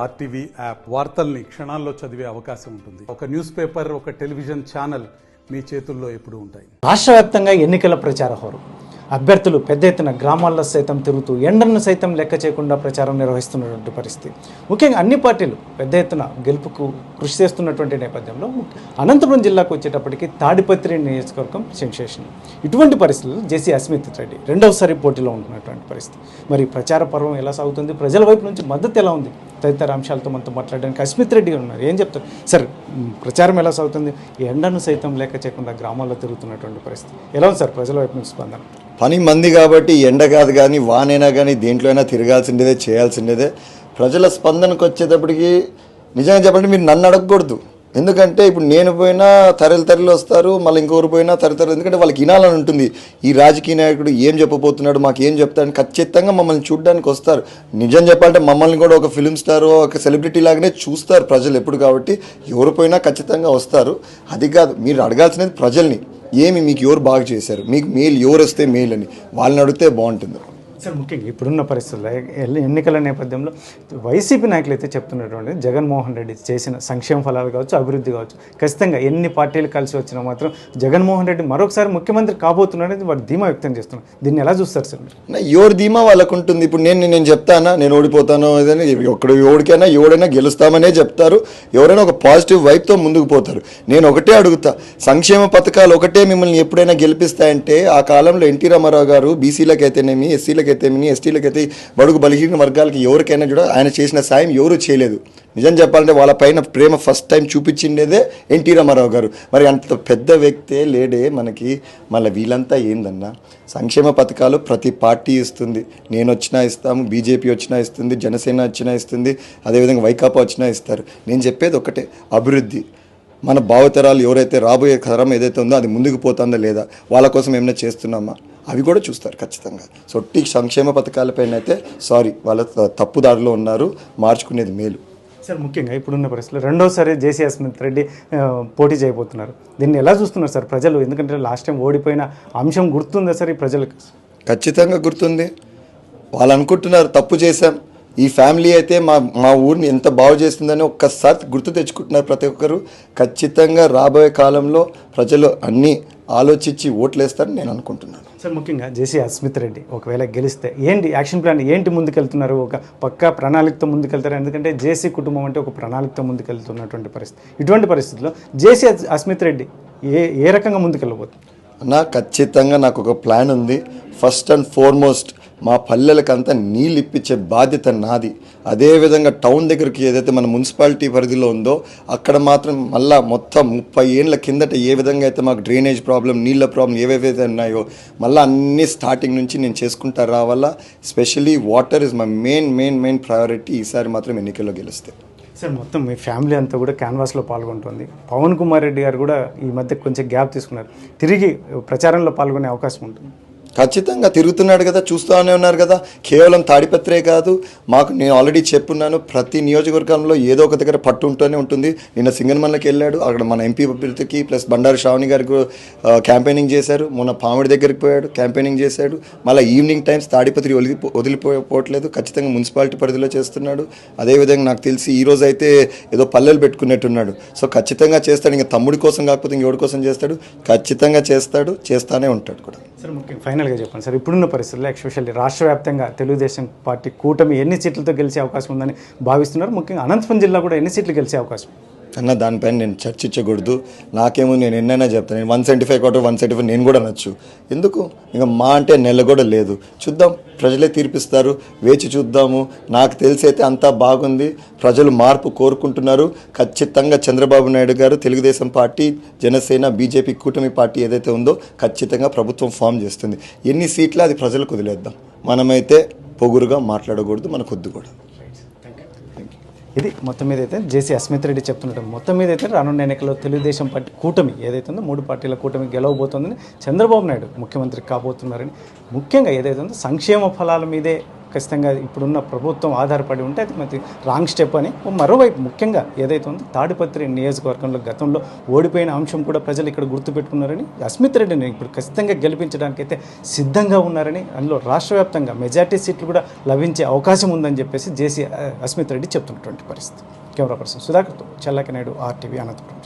RTV app వార్తల్ని క్షణాల్లో చదివే అవకాశం ఉంటుంది. ఒక న్యూస్ పేపర్, ఒక టెలివిజన్ ఛానల్ మీ చేతుల్లో ఎప్పుడూ ఉంటాయి. రాష్ట్ర వ్యాప్తంగా ఎన్నికల ప్రచార హోరు. అభ్యర్థులు పెద్ద ఎత్తున గ్రామాల్లో సైతం తిరుగుతూ ఎండను సైతం లెక్క చేయకుండా ప్రచారం నిర్వహిస్తున్నటువంటి పరిస్థితి. ముఖ్యంగా అన్ని పార్టీలు పెద్ద ఎత్తున గెలుపుకు కృషి చేస్తున్నటువంటి నేపథ్యంలో అనంతపురం జిల్లాకు వచ్చేటప్పటికి తాడిపత్రి నియోజకవర్గం సెన్సేషన్. ఇటువంటి పరిస్థితుల్లో జేసీ అస్మిత్ రెడ్డి రెండవసారి పోటీలో ఉంటున్నటువంటి పరిస్థితి. మరి ప్రచార పర్వం ఎలా సాగుతుంది, ప్రజల వైపు నుంచి మద్దతు ఎలా ఉంది, తదితర అంశాలతో మనతో మాట్లాడడానికి అస్మిత్ రెడ్డి ఉన్నారు. ఏం చెప్తారు సార్? ప్రచారం ఎలా సాగుతుంది? ఎండను సైతం లెక్క చేయకుండా గ్రామాల్లో తిరుగుతున్నటువంటి పరిస్థితి ఎలా ఉంది సార్? ప్రజల వైపు నుంచి స్పందన. పని మంది కాబట్టి ఎండ కాదు కానీ వానైనా కానీ దేంట్లో అయినా తిరగాల్సిందేదే, చేయాల్సిందేదే. ప్రజల స్పందనకు వచ్చేటప్పటికి నిజంగా చెప్పండి, మీరు నన్ను అడగకూడదు. ఎందుకంటే ఇప్పుడు నేను పోయినా తరలి వస్తారు, మళ్ళీ ఇంకొకరు పోయినా తరలి, ఎందుకంటే వాళ్ళకి వినాలని ఉంటుంది. ఈ రాజకీయ నాయకుడు ఏం చెప్పబోతున్నాడు, మాకు ఏం చెప్తాడని ఖచ్చితంగా మమ్మల్ని చూడడానికి వస్తారు. నిజం చెప్పాలంటే మమ్మల్ని కూడా ఒక ఫిలిం స్టార్, ఒక సెలబ్రిటీ లాగానే చూస్తారు ప్రజలు ఎప్పుడు. కాబట్టి ఎవరు పోయినా ఖచ్చితంగా వస్తారు. అది కాదు, మీరు అడగాల్సినది ప్రజల్ని, ఏమి మీకు ఎవరు బాగా చేశారు, మీకు మేలు ఎవరు వస్తే మేలు అని వాళ్ళని అడిగితే బాగుంటుంది సార్. ముఖ్యంగా ఇప్పుడున్న పరిస్థితుల్లో ఎన్నికల నేపథ్యంలో వైసీపీ నాయకులు అయితే చెప్తున్నటువంటి జగన్మోహన్ రెడ్డి చేసిన సంక్షేమ ఫలాలు కావచ్చు, అభివృద్ధి కావచ్చు, ఖచ్చితంగా ఎన్ని పార్టీలు కలిసి వచ్చినా మాత్రం జగన్మోహన్ రెడ్డి మరొకసారి ముఖ్యమంత్రి కాబోతున్నాడని వారు ధీమా వ్యక్తం చేస్తున్నారు. దీన్ని ఎలా చూస్తారు సార్? ఎవరు ధీమా వాళ్ళకు ఉంటుంది. ఇప్పుడు నేను చెప్తానా నేను ఓడిపోతాను అని, ఎవరికైనా ఎవడైనా గెలుస్తామనే చెప్తారు. ఎవరైనా ఒక పాజిటివ్ వైపుతో ముందుకు పోతారు. నేను ఒకటే అడుగుతా, సంక్షేమ పథకాలు ఒకటే మిమ్మల్ని ఎప్పుడైనా గెలిపిస్తాయంటే ఆ కాలంలో ఎన్టీ రామారావు గారు బీసీలకు అయితేనేమి, ఎస్సీలకు ఎస్టీలకైతే బడుగు బలహీన వర్గాలకి ఎవరికైనా కూడా ఆయన చేసిన సాయం ఎవరూ చేయలేదు. నిజం చెప్పాలంటే వాళ్ళ పైన ప్రేమ ఫస్ట్ టైం చూపించిండేదే ఎన్టీ రామారావు గారు. మరి అంత పెద్ద వ్యక్తే లేడే మనకి. మళ్ళీ వీళ్ళంతా ఏందన్నా, సంక్షేమ పథకాలు ప్రతి పార్టీ ఇస్తుంది. నేను వచ్చినా ఇస్తాము, బీజేపీ వచ్చినా ఇస్తుంది, జనసేన వచ్చినా ఇస్తుంది, అదేవిధంగా వైకాపా వచ్చినా ఇస్తారు. నేను చెప్పేది ఒకటే, అభివృద్ధి. మన భావితరాలు ఎవరైతే రాబోయే తరం ఏదైతే ఉందో అది ముందుకు పోతుందా లేదా, వాళ్ళ కోసం ఏమైనా చేస్తున్నామా అవి కూడా చూస్తారు ఖచ్చితంగా. సొట్టి సంక్షేమ పథకాలపైన అయితే వాళ్ళ తప్పుదారిలో ఉన్నారు, మార్చుకునేది మేలు. సార్, ముఖ్యంగా ఇప్పుడున్న పరిస్థితుల్లో రెండోసారి జేసీ అస్మిత్ రెడ్డి పోటీ చేయబోతున్నారు. దీన్ని ఎలా చూస్తున్నారు సార్ ప్రజలు? ఎందుకంటే లాస్ట్ టైం ఓడిపోయిన అంశం గుర్తుందా సార్ ఈ ప్రజలకు? ఖచ్చితంగా గుర్తుంది. వాళ్ళు అనుకుంటున్నారు తప్పు చేశాం, ఈ ఫ్యామిలీ అయితే మా ఊరిని ఎంత బాగు చేస్తుందని ఒక్కసారి గుర్తు తెచ్చుకుంటున్నారు ప్రతి ఒక్కరు. ఖచ్చితంగా రాబోయే కాలంలో ప్రజలు అన్నీ ఆలోచించి ఓట్లేస్తారని నేను అనుకుంటున్నాను. సార్, ముఖ్యంగా జేసీ అస్మిత్ రెడ్డి ఒకవేళ గెలిస్తే ఏంటి యాక్షన్ ప్లాన్, ఏంటి ముందుకెళ్తున్నారు? ఒక పక్కా ప్రణాళికతో ముందుకెళ్తారు. ఎందుకంటే జేసీ కుటుంబం అంటే ఒక ప్రణాళికతో ముందుకెళ్తున్నటువంటి పరిస్థితి. ఇటువంటి పరిస్థితుల్లో జేసీ అస్మిత్ రెడ్డి ఏ రకంగా ముందుకెళ్ళబోతుంది అన్న? ఖచ్చితంగా నాకు ఒక ప్లాన్ ఉంది. ఫస్ట్ అండ్ ఫార్మోస్ట్ మా పల్లెలకంతా నీళ్ళు ఇప్పించే బాధ్యత నాది. అదేవిధంగా టౌన్ దగ్గరికి ఏదైతే మన మున్సిపాలిటీ పరిధిలో ఉందో అక్కడ మాత్రం మళ్ళీ మొత్తం 30 ఏళ్ళ కిందట ఏ విధంగా అయితే మాకు డ్రైనేజ్ ప్రాబ్లం, నీళ్ళ ప్రాబ్లం ఏవేవైతే ఉన్నాయో మళ్ళీ అన్నీ స్టార్టింగ్ నుంచి నేను చేసుకుంటా రావాలా. Especially water is my main priority. ఈసారి మాత్రం ఎన్నికల్లో గెలిస్తే. సార్, మొత్తం మీ ఫ్యామిలీ అంతా కూడా క్యాన్వాస్లో పాల్గొంటుంది. పవన్ కుమార్ రెడ్డి గారు కూడా ఈ మధ్య కొంచెం గ్యాప్ తీసుకున్నారు, తిరిగి ప్రచారంలో పాల్గొనే అవకాశం ఉంటుంది. ఖచ్చితంగా తిరుగుతున్నాడు కదా, చూస్తూనే ఉన్నారు కదా. కేవలం తాడిపత్రే కాదు, నేను ఆల్రెడీ చెప్పున్నాను, ప్రతి నియోజకవర్గంలో ఏదో ఒక దగ్గర పట్టు ఉంటూనే ఉంటుంది. నిన్న సింగనమల్లకి వెళ్ళాడు, అక్కడ మన ఎంపీ అభ్యర్థికి ప్లస్ బండారు శ్రావణి గారికి క్యాంపెయినింగ్ చేశారు. మొన్న పామిడి దగ్గరికి పోయాడు, క్యాంపెయినింగ్ చేశాడు. మళ్ళీ ఈవినింగ్ టైమ్స్ తాడిపత్రి వదిలిపోవట్లేదు, ఖచ్చితంగా మున్సిపాలిటీ పరిధిలో చేస్తున్నాడు. అదేవిధంగా నాకు తెలిసి ఈరోజు అయితే ఏదో పల్లెలు పెట్టుకున్నట్టున్నాడు. సో ఖచ్చితంగా చేస్తాడు. ఇంకా తమ్ముడి కోసం కాకపోతే ఇంకెవరి కోసం చేస్తాడు, ఖచ్చితంగా చేస్తానే ఉంటాడు కూడా. సార్, ముఖ్యంగా ఫైనల్గా చెప్పండి సార్, ఇప్పుడున్న పరిస్థితుల్లో ఎస్పెషల్లీ రాష్ట్ర వ్యాప్తంగా తెలుగుదేశం పార్టీ కూటమి ఎన్ని సీట్లతో గెలిచే అవకాశం ఉందని భావిస్తున్నారు? ముఖ్యంగా అనంతపురం జిల్లా కూడా ఎన్ని సీట్లు గెలిచే అవకాశం? అన్న, దానిపైన నేను చర్చించకూడదు. నాకేమో నేను ఎన్నైనా చెప్తాను. నేను 175 కొట్టు 175 నేను కూడా నచ్చు. ఎందుకు ఇంకా మా అంటే నెల కూడా లేదు. చూద్దాం, ప్రజలే తీర్పిస్తారు, వేచి చూద్దాము. నాకు తెలిసి అయితే అంతా బాగుంది, ప్రజలు మార్పు కోరుకుంటున్నారు. ఖచ్చితంగా చంద్రబాబు నాయుడు గారు, తెలుగుదేశం పార్టీ, జనసేన, బీజేపీ కూటమి పార్టీ ఏదైతే ఉందో ఖచ్చితంగా ప్రభుత్వం ఫామ్ చేస్తుంది. ఎన్ని సీట్లు అది ప్రజలకు వదిలేద్దాం. మనమైతే పొగురుగా మాట్లాడకూడదు, మనకు వద్దు కూడా. ఇది మొత్తం మీద అయితే జేసీ అస్మిత్ రెడ్డి చెప్తున్నట్టు మొత్తం మీద అయితే రానున్న ఎన్నికల్లో తెలుగుదేశం పార్టీ కూటమి ఏదైతే ఉందో 3 పార్టీల కూటమి గెలవబోతోందని, చంద్రబాబు నాయుడు ముఖ్యమంత్రి కాబోతున్నారని, ముఖ్యంగా ఏదైతే ఉందో సంక్షేమ ఫలాల మీదే ఖచ్చితంగా ఇప్పుడున్న ప్రభుత్వం ఆధారపడి ఉంటే అది మరి రాంగ్ స్టెప్ అని. మరోవైపు ముఖ్యంగా ఏదైతే ఉందో తాడిపత్రి నియోజకవర్గంలో గతంలో ఓడిపోయిన అంశం కూడా ప్రజలు ఇక్కడ గుర్తుపెట్టుకున్నారని, అస్మిత్ రెడ్డిని ఇప్పుడు ఖచ్చితంగా గెలిపించడానికైతే సిద్ధంగా ఉన్నారని, అందులో రాష్ట్ర వ్యాప్తంగా మెజార్టీ సీట్లు కూడా లభించే అవకాశం ఉందని చెప్పేసి జేసీ అస్మిత్ రెడ్డి చెప్తున్నటువంటి పరిస్థితి. కెమెరా పర్సన్ సుధాకర్తో చల్లకి నాయుడు, RTV అనంతపురం.